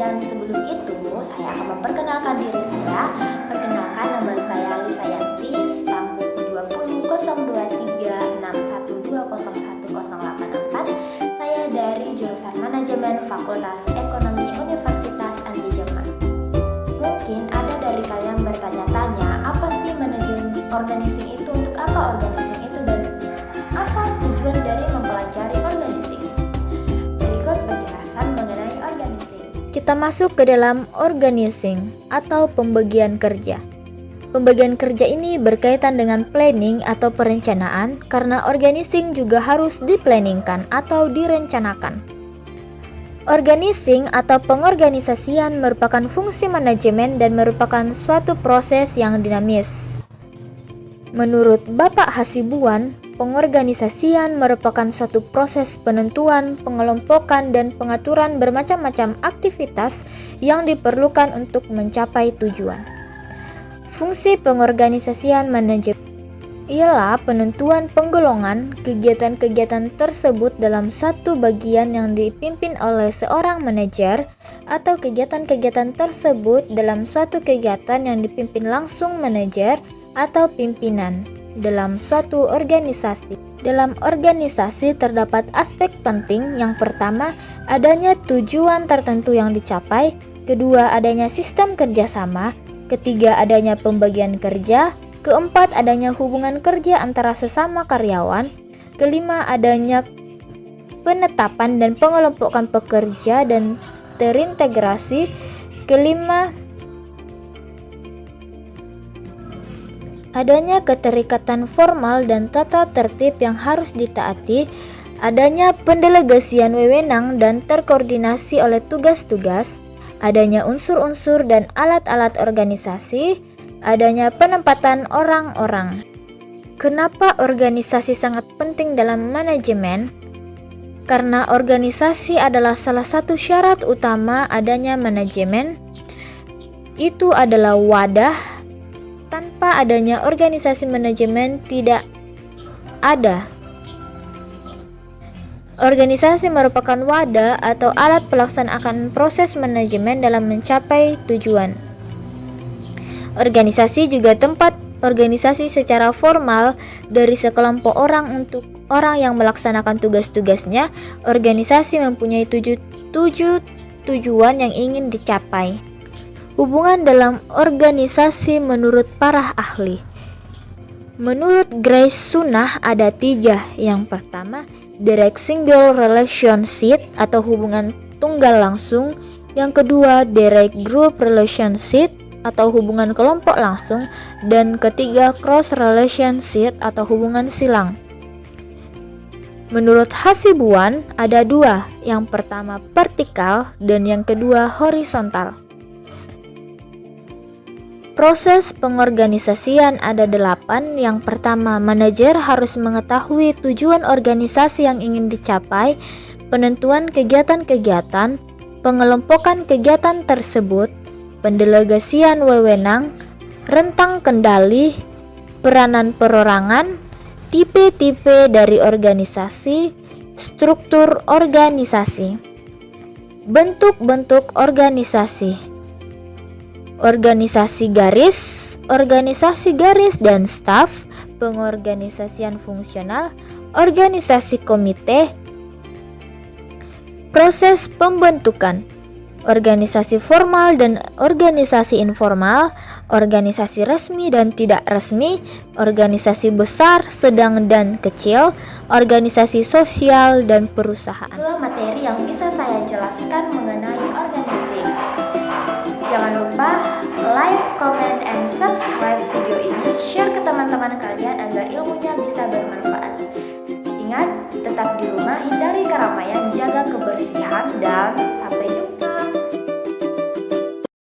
Dan sebelum itu, saya akan memperkenalkan diri saya. Perkenalkan, nama saya Lisa Yanti, stam buku 20 023612010844. Saya dari jurusan Manajemen Fakultas Ekonomi Universitas Anti Jerman. Mungkin ada dari kalian bertanya-tanya, apa sih manajemen organizing itu, untuk apa organizing itu, dan apa tujuan dari mempelajari organizing? Berikut penjelasan mengenai organizing. Kita masuk ke dalam organizing atau pembagian kerja. Pembagian kerja ini berkaitan dengan planning atau perencanaan, karena organizing juga harus diplanningkan atau direncanakan. Organizing atau pengorganisasian merupakan fungsi manajemen dan merupakan suatu proses yang dinamis. Menurut Bapak Hasibuan, pengorganisasian merupakan suatu proses penentuan, pengelompokan, dan pengaturan bermacam-macam aktivitas yang diperlukan untuk mencapai tujuan. Fungsi pengorganisasian manajemen ialah penentuan penggolongan kegiatan-kegiatan tersebut dalam satu bagian yang dipimpin oleh seorang manajer, atau kegiatan-kegiatan tersebut dalam suatu kegiatan yang dipimpin langsung manajer atau pimpinan dalam suatu organisasi. Dalam organisasi terdapat aspek penting. Yang pertama, adanya tujuan tertentu yang dicapai. Kedua, adanya sistem kerjasama. Ketiga, adanya pembagian kerja. Keempat, adanya hubungan kerja antara sesama karyawan. Kelima, adanya penetapan dan pengelompokan pekerja dan terintegrasi. Kelima, adanya keterikatan formal dan tata tertib yang harus ditaati. Adanya pendelegasian wewenang dan terkoordinasi oleh tugas-tugas. Adanya unsur-unsur dan alat-alat organisasi. Adanya penempatan orang-orang. Kenapa organisasi sangat penting dalam manajemen? Karena organisasi adalah salah satu syarat utama adanya manajemen. Itu adalah wadah. Tanpa adanya organisasi, manajemen tidak ada. Organisasi merupakan wadah atau alat pelaksanaan proses manajemen dalam mencapai tujuan. Organisasi juga tempat organisasi secara formal dari sekelompok orang untuk orang yang melaksanakan tugas-tugasnya. Organisasi mempunyai tujuan yang ingin dicapai. Hubungan dalam organisasi menurut para ahli. Menurut Grace Sunnah ada 3. Yang pertama, direct single relationship atau hubungan tunggal langsung. Yang kedua, direct group relationship atau hubungan kelompok langsung. Dan ketiga, cross relationship atau hubungan silang. Menurut Hasibuan ada 2. Yang pertama vertikal dan yang kedua horizontal. Proses pengorganisasian ada 8. Yang pertama, manajer harus mengetahui tujuan organisasi yang ingin dicapai, penentuan kegiatan-kegiatan, pengelompokan kegiatan tersebut, pendelegasian wewenang, rentang kendali, peranan perorangan, tipe-tipe dari organisasi, struktur organisasi, bentuk-bentuk organisasi. Organisasi garis dan staf, pengorganisasian fungsional, organisasi komite, proses pembentukan, organisasi formal dan organisasi informal, organisasi resmi dan tidak resmi, organisasi besar, sedang dan kecil, organisasi sosial dan perusahaan. Itulah materi yang bisa saya jelaskan mengenai organizing. Jangan lupa like, comment, and subscribe video ini, share ke teman-teman kalian agar ilmunya bisa bermanfaat. Ingat, tetap di rumah, hindari keramaian, jaga kebersihan, dan